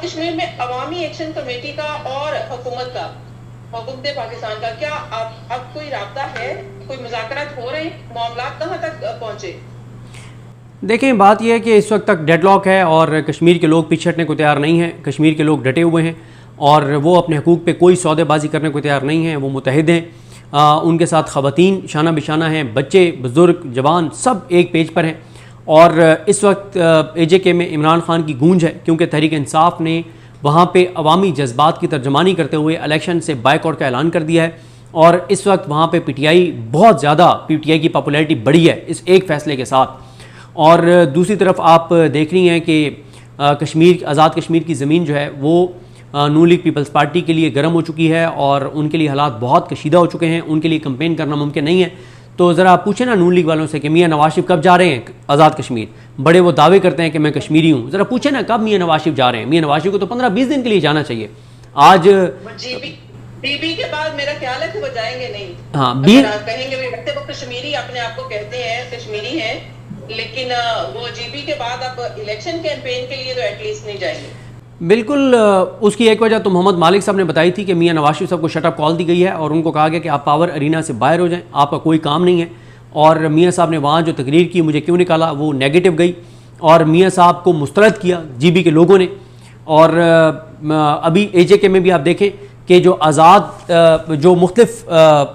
कश्मीर में अवामी action committee का और हुकूमत का, हुकूमत पाकिस्तान का क्या अब कोई राब्ता है, कोई मुज़ाकरात हो रहे हैं, मामला कहाँ तक पहुंचे? देखें, बात यह है कि इस वक्त तक डेडलॉक है और कश्मीर के लोग पीछे हटने को तैयार नहीं हैं। कश्मीर के लोग डटे हुए हैं और वो अपने हकूक़ पे कोई सौदेबाजी करने को तैयार नहीं हैं। वो मुतहद हैं, उनके साथ ख़वातीन शाना बिशाना हैं, बच्चे बुज़ुर्ग जवान सब एक पेज पर हैं। और इस वक्त AJK में इमरान खान की गूंज है, क्योंकि तहरीक इंसाफ ने वहाँ पे अवामी जज्बात की तर्जमानी करते हुए इलेक्शन से बायकॉट का ऐलान कर दिया है। और इस वक्त वहाँ पे PTI बहुत ज़्यादा, PTI की पॉपुलैरिटी बढ़ी है इस एक फ़ैसले के साथ। और दूसरी तरफ आप देख रही हैं कि कश्मीर, आज़ाद कश्मीर की ज़मीन जो है वो नून लीग पीपल्स पार्टी के लिए गर्म हो चुकी है और उनके लिए हालात बहुत कशीदा हो चुके हैं। उनके लिए कैंपेन करना मुमकिन नहीं है। तो ज़रा पूछे ना नून लीग वालों से कि मियाँ नवाज शरीफ कब जा रहे हैं आज़ाद कश्मीर। बड़े वो दावे करते हैं कि मैं कश्मीरी हूँ। ज़रा पूछे ना कब मियाँ नवाज शरीफ जा रहे हैं। मियाँ नवाज शरीफ को तो 15-20 दिन के लिए जाना चाहिए। आज बीबी के बाद मेरा ख्याल है कि वो जाएंगे नहीं। हाँ, कहेंगे वो कश्मीरी अपने आप को कहते हैं, कश्मीरी हैं, लेकिन वो GB के बाद अब इलेक्शन कैंपेन के लिए तो एटलीस्ट नहीं जाएंगे। बिल्कुल। उसकी एक वजह तो मोहम्मद मालिक साहब ने बताई थी कि मियाँ नवाज शरीफ साहब को शटअप कॉल दी गई है और उनको कहा गया कि आप पावर अरीना से बाहर हो जाएं, आपका कोई काम नहीं है। और मियाँ साहब ने वहाँ जो तकरीर की, मुझे क्यों निकाला, वो नेगेटिव गई और मियाँ साहब को मुस्तरद किया GB के लोगों ने। और अभी AJK में भी आप देखें कि जो आज़ाद जो मुख्तलिफ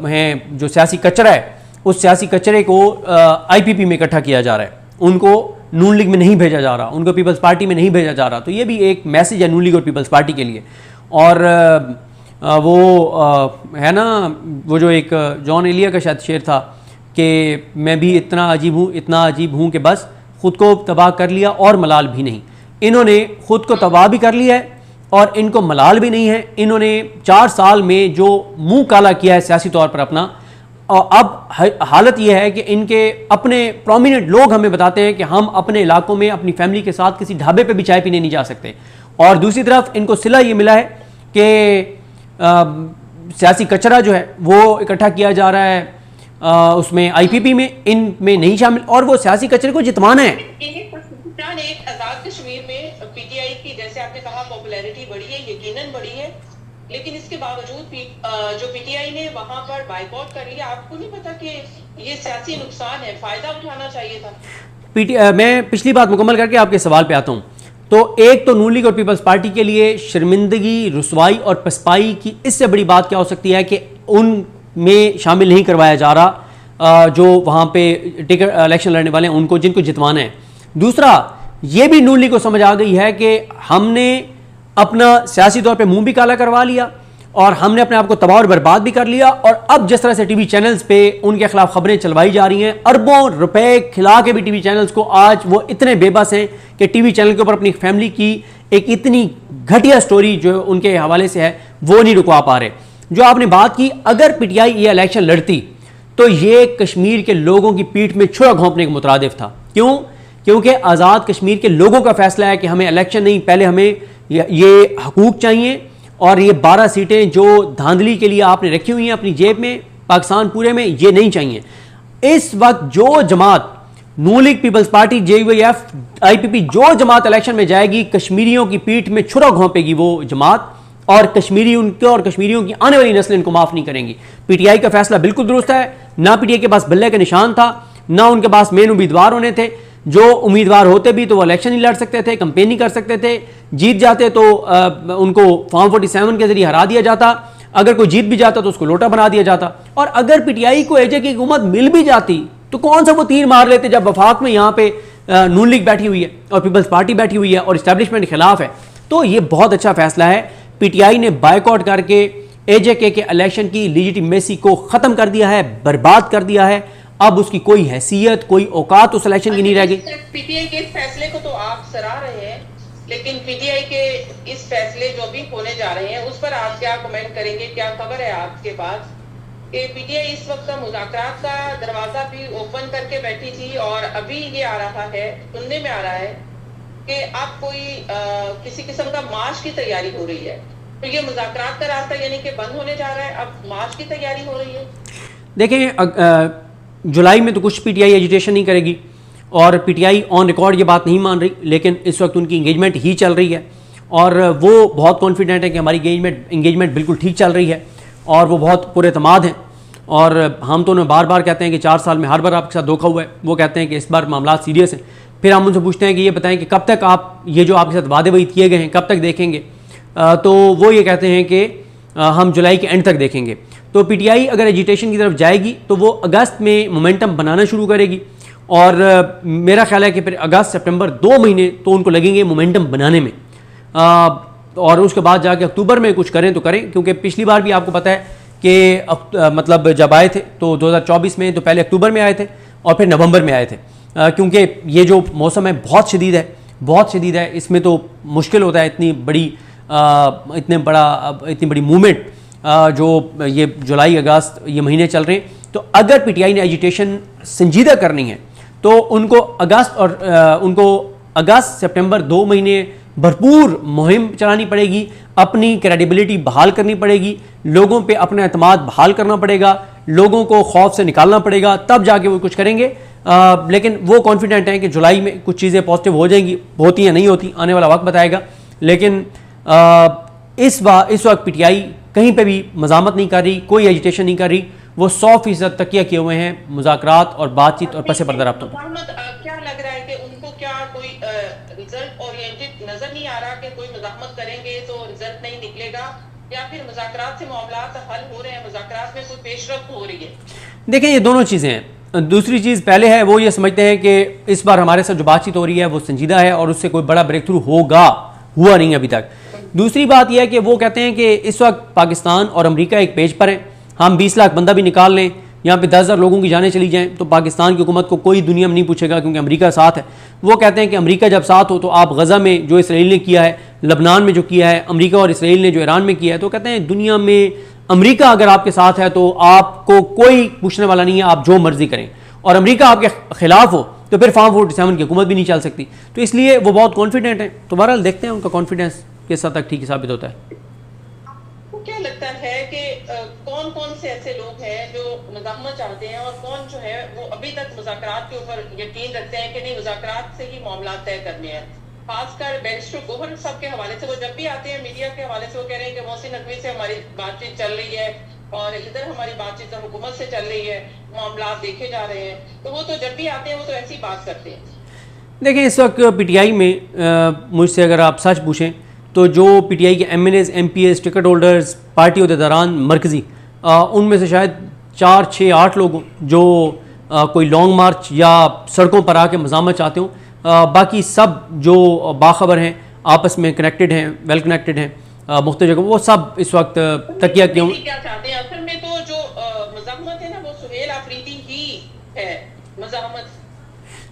हैं, जो सियासी कचरा है, उस सियासी कचरे को IPP में इकट्ठा किया जा रहा है। उनको नून लीग में नहीं भेजा जा रहा, उनको पीपल्स पार्टी में नहीं भेजा जा रहा। तो ये भी एक मैसेज है नून लीग और पीपल्स पार्टी के लिए। और वो है ना, वो जो एक जॉन एलिया का शायद शेर था कि मैं भी इतना अजीब हूँ कि बस ख़ुद को तबाह कर लिया और मलाल भी नहीं। इन्होंने ख़ुद को तबाह भी कर लिया है और इनको मलाल भी नहीं है। इन्होंने 4 साल में जो मुँह काला किया है सियासी तौर पर अपना, और अब हालत यह है कि इनके अपने प्रोमिनेंट लोग हमें बताते हैं कि हम अपने इलाकों में अपनी फैमिली के साथ किसी ढाबे पे भी चाय पीने नहीं जा सकते। और दूसरी तरफ इनको सिला ये मिला है कि सियासी कचरा जो है वो इकट्ठा किया जा रहा है, उसमें IPP में, इनमें नहीं शामिल, और वो सियासी कचरे को जितवाना है। एक आज़ाद कश्मीर में PTI की, जैसे आपने कहा, पॉपुलैरिटी बढ़ी है, यकीनन बढ़ी है, लेकिन इसके बावजूद जो PTI ने वहां पर बाइकआउट कर लिया, आपको नहीं पता कि ये सियासी नुकसान है, फायदा उठाना चाहिए था? मैं पिछली बात मुकम्मल करके आपके सवाल पे आता हूँ। तो एक तो नून लीग और पीपल्स पार्टी के लिए शर्मिंदगी, रुसवाई और पसपाई की इससे बड़ी बात क्या हो सकती है कि उनमें शामिल नहीं करवाया जा रहा जो वहाँ पे टिकट इलेक्शन लड़ने वाले हैं, उनको, जिनको जितवाना है। दूसरा, ये भी नून लीग को समझ आ गई है कि हमने अपना सियासी तौर पे मुंह भी काला करवा लिया और हमने अपने आप को तबाह और बर्बाद भी कर लिया। और अब जिस तरह से टीवी चैनल्स पे उनके खिलाफ खबरें चलवाई जा रही हैं, अरबों रुपए खिला के भी टीवी चैनल्स को आज वो इतने बेबस हैं कि टीवी चैनल के ऊपर अपनी फैमिली की एक इतनी घटिया स्टोरी जो उनके हवाले से है वो नहीं रुकवा पा रहे। जो आपने बात की, अगर PTI ये इलेक्शन लड़ती तो ये कश्मीर के लोगों की पीठ में छुरा घोंपने के मुतरादिफ था। क्यों? क्योंकि आज़ाद कश्मीर के लोगों का फैसला है कि हमें इलेक्शन नहीं, पहले हमें ये हकूक चाहिए। और ये 12 सीटें जो धांधली के लिए आपने रखी हुई हैं अपनी जेब में पाकिस्तान पूरे में, ये नहीं चाहिए। इस वक्त जो Jamaat, Noon League Peoples Party, JUF, IPP, जो जमात इलेक्शन में जाएगी, कश्मीरियों की पीठ में छुरा घोंपेगी वो जमात, और कश्मीरी उनके और कश्मीरियों की आने वाली नस्लें इनको माफ़ नहीं करेंगी। PTI का फैसला बिल्कुल दुरुस्त है। ना PTI के पास बल्ले का निशान था, ना उनके पास मेन उम्मीदवार होने थे। जो उम्मीदवार होते भी तो वो इलेक्शन नहीं लड़ सकते थे, कंपेन नहीं कर सकते थे। जीत जाते तो उनको फॉर्म 47 के जरिए हरा दिया जाता। अगर कोई जीत भी जाता तो उसको लोटा बना दिया जाता। और अगर PTI को AJK की हुकूमत मिल भी जाती तो कौन सा वो तीर मार लेते, जब वफाक में यहाँ पे नून लीग बैठी हुई है और पीपल्स पार्टी बैठी हुई है और इस्टेब्लिशमेंट के खिलाफ है। तो ये बहुत अच्छा फैसला है। PTI ने बायकॉट करके AJK के इलेक्शन की लीजिटिमेसी को ख़त्म कर दिया है, बर्बाद कर दिया है। अब उसकी कोई हैसियत, कोई औकात उस इलेक्शन की नहीं रह गई। PTI के इस फैसले को तो आप सराह रहे हैं, लेकिन PTI के इस फैसले जो भी होने जा रहे हैं उस पर आप क्या कमेंट करेंगे? क्या खबर है आपके पास कि PTI इस वक्त मुज़ाकरात का दरवाजा भी ओपन करके बैठी थी और अभी ये आ रहा है, सुनने में आ रहा है कि अब कोई किसी किस्म का मार्च की तैयारी हो रही है। तो ये मुज़ाकरात का रास्ता यानी कि बंद होने जा रहा है, अब मार्च की तैयारी हो रही है। देखें, जुलाई में तो कुछ PTI एजिटेशन नहीं करेगी और PTI ऑन रिकॉर्ड ये बात नहीं मान रही, लेकिन इस वक्त उनकी इंगेजमेंट ही चल रही है और वो बहुत कॉन्फिडेंट है कि हमारी इंगेजमेंट बिल्कुल ठीक चल रही है और वो बहुत पुरएतमाद हैं। और हम तो उन्हें बार बार कहते हैं कि 4 साल में हर बार आपके साथ धोखा हुआ है। वो कहते हैं कि इस बार मामला सीरियस हैं। फिर हम उनसे पूछते हैं कि ये बताएं कि कब तक आप ये जो आपके साथ वादे वहीद किए गए हैं कब तक देखेंगे। तो वो ये कहते हैं कि हम जुलाई के एंड तक देखेंगे। तो पीटीआई अगर एजिटेशन की तरफ जाएगी तो वो अगस्त में मोमेंटम बनाना शुरू करेगी और मेरा ख्याल है कि फिर अगस्त सितंबर 2 महीने तो उनको लगेंगे मोमेंटम बनाने में। और उसके बाद जाके अक्टूबर में कुछ करें तो करें, क्योंकि पिछली बार भी आपको पता है कि मतलब जब आए थे तो 2024 में तो पहले अक्टूबर में आए थे और फिर नवंबर में आए थे, क्योंकि ये जो मौसम है बहुत शदीद है। इसमें तो मुश्किल होता है इतनी बड़ी मूवमेंट जो ये जुलाई अगस्त ये महीने चल रहे हैं। तो अगर पीटीआई ने एजिटेशन संजीदा करनी है तो उनको अगस्त सितंबर 2 महीने भरपूर मुहिम चलानी पड़ेगी, अपनी क्रेडिबिलिटी बहाल करनी पड़ेगी, लोगों पे अपना एतमाद बहाल करना पड़ेगा, लोगों को खौफ से निकालना पड़ेगा, तब जाके वो कुछ करेंगे। लेकिन वो कॉन्फिडेंट हैं कि जुलाई में कुछ चीज़ें पॉजिटिव हो जाएंगी, होती या नहीं होती आने वाला वक्त बताएगा। लेकिन इस वक्त पीटीआई कहीं पे भी मज़ामत नहीं कर रही, कोई एजिटेशन नहीं कर रही। वो 100% तकिया किए हुए हैं मुज़ाकरात और बातचीत और पसे पर्दा रब्तों पर। क्या लग रहा है कि उनको क्या कोई रिजल्ट ओरिएंटेड नजर नहीं आ रहा कि कोई मुज़ाहमत करेंगे तो रिजल्ट नहीं निकलेगा, या फिर मुज़ाकरात से मामला हल हो रहे हैं, मुज़ाकरात में कोई पेशरफ्त हो रही है? देखें, ये दोनों चीज़ें हैं। दूसरी चीज़ पहले है वो ये समझते हैं कि इस बार हमारे साथ जो बातचीत हो रही है वो संजीदा है और उससे कोई बड़ा ब्रेक थ्रू हुआ नहीं अभी तक। दूसरी बात यह है कि वो कहते हैं कि इस वक्त पाकिस्तान और अमेरिका एक पेज पर है। हम 20 लाख बंदा भी निकाल लें, यहाँ पे 10,000 लोगों की जानें चली जाएं तो पाकिस्तान की हुकूमत को कोई दुनिया में नहीं पूछेगा, क्योंकि अमेरिका साथ है। वो कहते हैं कि अमेरिका जब साथ हो तो आप गज़ा में जो इसराइल ने किया है, लबनान में जो किया है, अमेरिका और इसराइल ने जो ईरान में किया है, तो कहते हैं दुनिया में अमेरिका अगर आपके साथ है तो आपको कोई पूछने वाला नहीं है, आप जो मर्जी करें। और अमेरिका आपके खिलाफ हो तो फिर फार्म 47 की हुकूमत भी नहीं चल सकती। तो इसलिए वो बहुत कॉन्फिडेंट है। तो बहरहाल देखते हैं उनका कॉन्फिडेंस किस हद तक ठीक साबित होता है। क्या लगता है कि कौन कौन से ऐसे लोग हैं जो मुज़ाहमत चाहते हैं और कौन जो है वो अभी तक मुज़ाकरात के ऊपर यकीन रखते हैं कि नहीं, मुज़ाकरात से ही मामला तय करने हैं? खासकर बैरिस्टर गोहर साहब के हवाले से, वो जब भी आते हैं मीडिया के हवाले से वो कह रहे हैं कि मोहसिन नकवी से हमारी बातचीत चल रही है और इधर हमारी बातचीत तो हुकूमत से चल रही है, मामला देखे जा रहे हैं। तो वो तो जब भी आते हैं वो तो ऐसी बात करते हैं। देखें, इस वक्त पीटीआई में मुझसे अगर आप सच पूछें तो जो पीटीआई के MNAs, MPs, ticket holders, party अहदेदारान मरकज़ी, उनमें से शायद 4, 6, 8 लोग जो कोई लॉन्ग मार्च या सड़कों पर आके मज़ामत चाहते हों। बाकी सब जो बाखबर हैं, आपस में कनेक्टेड हैं, वेल कनेक्टेड हैं, मुख्तलिफ जगह, वो सब इस वक्त तकिया क्यों क्या चाहते हैं? असल में तो जो मज़ाहमत है ना वो सुहेल अफरीदी ही है मज़ाहमत।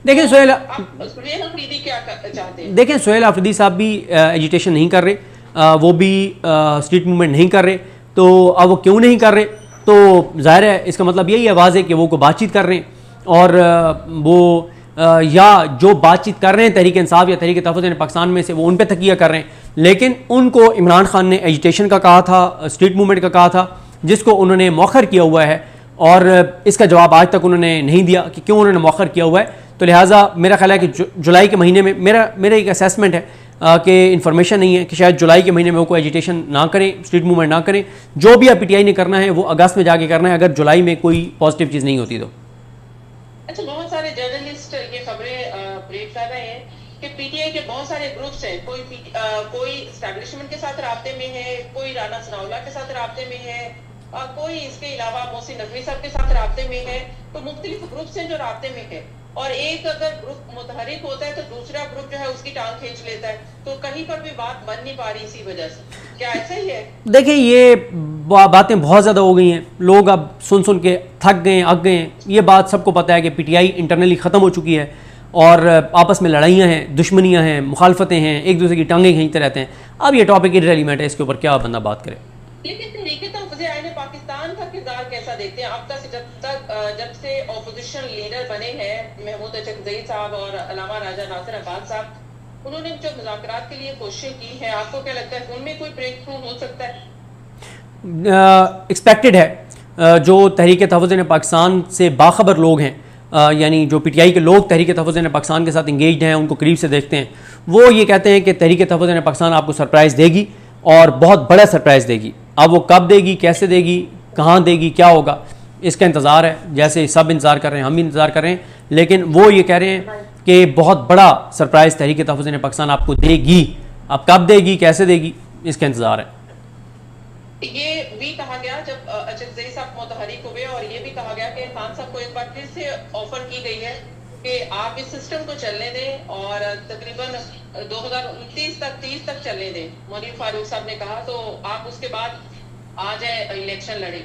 देखें सुहेल अफरीदी क्या चाहते हैं? देखें, सुहेल अफरीदी साहब भी एजिटेशन नहीं कर रहे, वो भी स्ट्रीट मूवमेंट नहीं कर रहे। तो अब वो क्यों नहीं कर रहे? तो ज़ाहिर है इसका मतलब यही है, वाज़े कि वो कोई बातचीत कर रहे हैं और वो या जो बातचीत कर रहे हैं तहरीक इंसाफ या तहरीक तहफ़्फ़ुज़ पाकिस्तान में से, वो उन पर तकिया कर रहे हैं। लेकिन उनको इमरान खान ने एजिटेशन का कहा था, स्ट्रीट मूवमेंट का कहा था, जिसको उन्होंने मौखर किया हुआ है और इसका जवाब आज तक उन्होंने नहीं दिया कि क्यों उन्होंने मौखर किया हुआ है। तो लिहाजा मेरा ख्याल है कि जुलाई के महीने में मेरा एक असेसमेंट है कि इन्फॉर्मेशन नहीं है कि शायद जुलाई के महीने में वो कोई एजिटेशन ना करें, स्ट्रीट मूवमेंट ना करें। जो भी अब पीटीआई ने करना है वो अगस्त में जाके करना है, अगर जुलाई में कोई पॉजिटिव चीज़ नहीं होती तो। अच्छा, बहुत सारे जर्नलिस्ट ये खबरें ब्रेक कर रहे हैं कि पीटीआई के बहुत सारे ग्रुप्स हैं, कोई एस्टैब्लिशमेंट के साथ राब्ते में है, कोई राना सनाउल्लाह के साथ राब्ते में है, कोई इसके अलावा मोहसिन नकवी साहब के साथ राब्ते में है। तो मुख्तलिफ ग्रुप्स हैं जो राब्ते में है और एक अगर ग्रुप मुतहरिक होता है तो दूसरा ग्रुप जो है उसकी टांग खींच लेता है। तो कहीं पर भी बात बन नहीं पा रही इसी वजह से। क्या ऐसा ही है? देखिए, ये बातें बहुत ज़्यादा हो गई हैं, लोग अब सुन के थक गए, अक गए हैं। ये बात सबको पता है कि पीटीआई इंटरनली ख़त्म हो चुकी है और आपस में लड़ाइयाँ हैं, दुश्मनियाँ हैं, मुखालफतें हैं, एक दूसरे की टांगें खींचते रहते हैं। अब ये टॉपिक इररिलेवेंट है, इसके ऊपर क्या बंदा बात करे। लेकिन तहरीक तहफ़्फ़ुज़ आईन पाकिस्तान का किरदार कैसा देखते हैं? अब तक जब से ऑपोजिशन लीडर बने हैं महमूद अचकज़ई साहब और अल्लामा राजा नासिर अब्बास साहब, उन्होंने जो मुज़ाकरात के लिए कोशिशें की हैं, आपको क्या लगता है उनमें कोई ब्रेक थ्रू हो सकता है? एक्सपेक्टेड है। जो तहरीक तहफ़्फ़ुज़ पाकिस्तान से बाखबर लोग हैं यानी जो PTI के लोग तहरीक तहफ़्फ़ुज़ पाकिस्तान के साथ इंगेज्ड हैं, उनको करीब से देखते हैं, वो ये कहते हैं कि तहरीक तहफ़्फ़ुज़ पाकिस्तान आपको सरप्राइज़ देगी और बहुत बड़ा सरप्राइज़ देगी। अब वो कब देगी, कैसे देगी, कहाँ देगी, क्या होगा, इसका इंतज़ार है। जैसे सब इंतज़ार कर रहे हैं, हम भी इंतज़ार कर रहे हैं, लेकिन वो ये कह रहे हैं कि बहुत बड़ा सरप्राइज़ तहरीक तहफ़्फ़ुज़ पाकिस्तान आपको देगी। अब कब देगी, कैसे देगी, इसका इंतज़ार है। ये भी कहा गया जब अचकज़ई साहब मुतहरिक हुए, और ये भी कहा गया कि खान साहब को एक बार फिर से ऑफर की गई है कि आप इस सिस्टम को चलने दें और तकरीबन 2029 तक 30 तक चलने दें। मुनीर फारूक साहब ने कहा तो आप उसके बाद आ जाए इलेक्शन लड़े।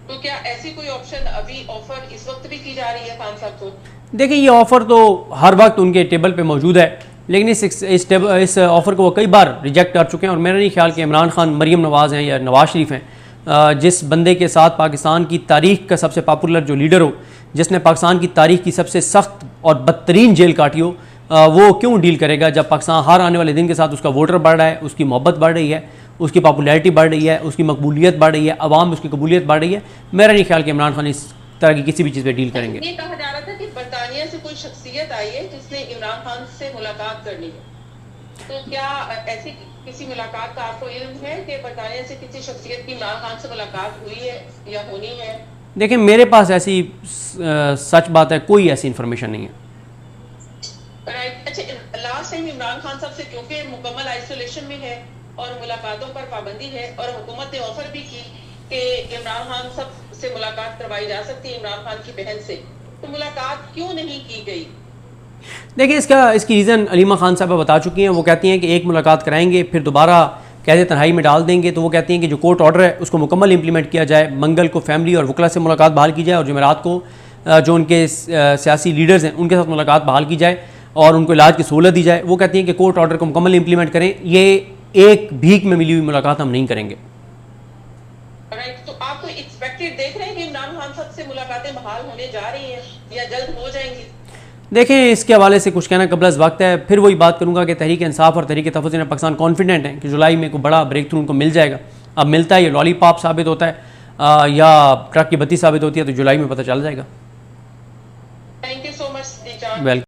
तो क्या ऐसी कोई ऑप्शन अभी ऑफर इस वक्त भी की जा रही है खान साहब को? देखिए, ये ऑफ़र तो हर वक्त उनके टेबल पे मौजूद है, लेकिन इस ऑफ़र को वो कई बार रिजेक्ट कर चुके हैं। और मेरा नहीं ख्याल कि इमरान खान मरीम नवाज़ हैं या नवाज शरीफ हैं, जिस बंदे के साथ पाकिस्तान की तारीख़ का सबसे पॉपुलर जो लीडर हो, जिसने पाकिस्तान की तारीख़ की सबसे सख्त और बदतरीन जेल काटी हो, वो क्यों डील करेगा जब पाकिस्तान हर आने वाले दिन के साथ उसका वोटर बढ़ रहा है, उसकी मोहब्बत बढ़ रही है, उसकी पॉपुलैरिटी बढ़ रही है, उसकी मकबूलियत बढ़ रही है, अवाम में उसकी कबूलियत बढ़ रही है। मेरा नहीं ख्याल कि इमरान खान इस तरह की किसी भी चीज़ पे डील करेंगे। ये कहा जा रहा था कि बरतानिया से कोई शख्सियत आई है जिसने इमरान खान से मुलाकात करनी है, तो क्या ऐसी किसी मुलाकात का आपको इल्म है कि बरतानिया से किसी शख्सियत की इमरान खान से मुलाकात हुई है या होनी है? देखिए, मेरे पास ऐसी सच बात है कोई ऐसी इंफॉर्मेशन नहीं है। राइट। अच्छा, लास्ट टाइम इमरान खान साहब से क्योंकि मुकम्मल आइसोलेशन में है और मुलाकातों पर पाबंदी है, और हुकूमत ने ऑफर भी की कि इमरान खान साहब से मुलाकात करवाई जा सकती है इमरान खान की बहन से, तो मुलाकात क्यों नहीं की गई? देखिए, इसकी रीज़न अलीमा खान साहब बता चुकी हैं। वो कहती हैं कि एक मुलाकात कराएंगे, फिर दोबारा कैद तन्हाई में डाल देंगे। तो वो कहती हैं कि जो कोर्ट ऑर्डर है उसको मुकम्मल इंप्लीमेंट किया जाए, मंगल को फैमिली और वकला से मुलाकात बहाल की जाए, और जुमेरात को जो उनके सियासी लीडर्स हैं उनके साथ मुलाकात बहाल की जाए और उनको इलाज की सहूलत दी जाए। वो कहती हैं कि कोर्ट ऑर्डर को मुकम्मल इंप्लीमेंट करें, ये एक भीख में मिली हुई मुलाकात हम नहीं करेंगे। राइट। तो आप कोई एक्सपेक्टेड देख रहे हैं कि इमरान खान साहब से मुलाकातें बहाल होने जा रही हैं या जल्द हो जाएंगी? देखें, इसके हवाले से कुछ कहना कबल वक्त है। फिर वही बात करूंगा कि तहरीक इंसाफ और तहरीक तहफ़्फ़ुज़ पाकिस्तान कॉन्फिडेंट हैं कि जुलाई में कोई बड़ा ब्रेक थ्रू उनको मिल जाएगा। अब मिलता है, ये लॉलीपॉप साबित होता है या ट्रक की बत्ती साबित होती है, तो जुलाई में पता चल जाएगा। Thank you so much. Welcome.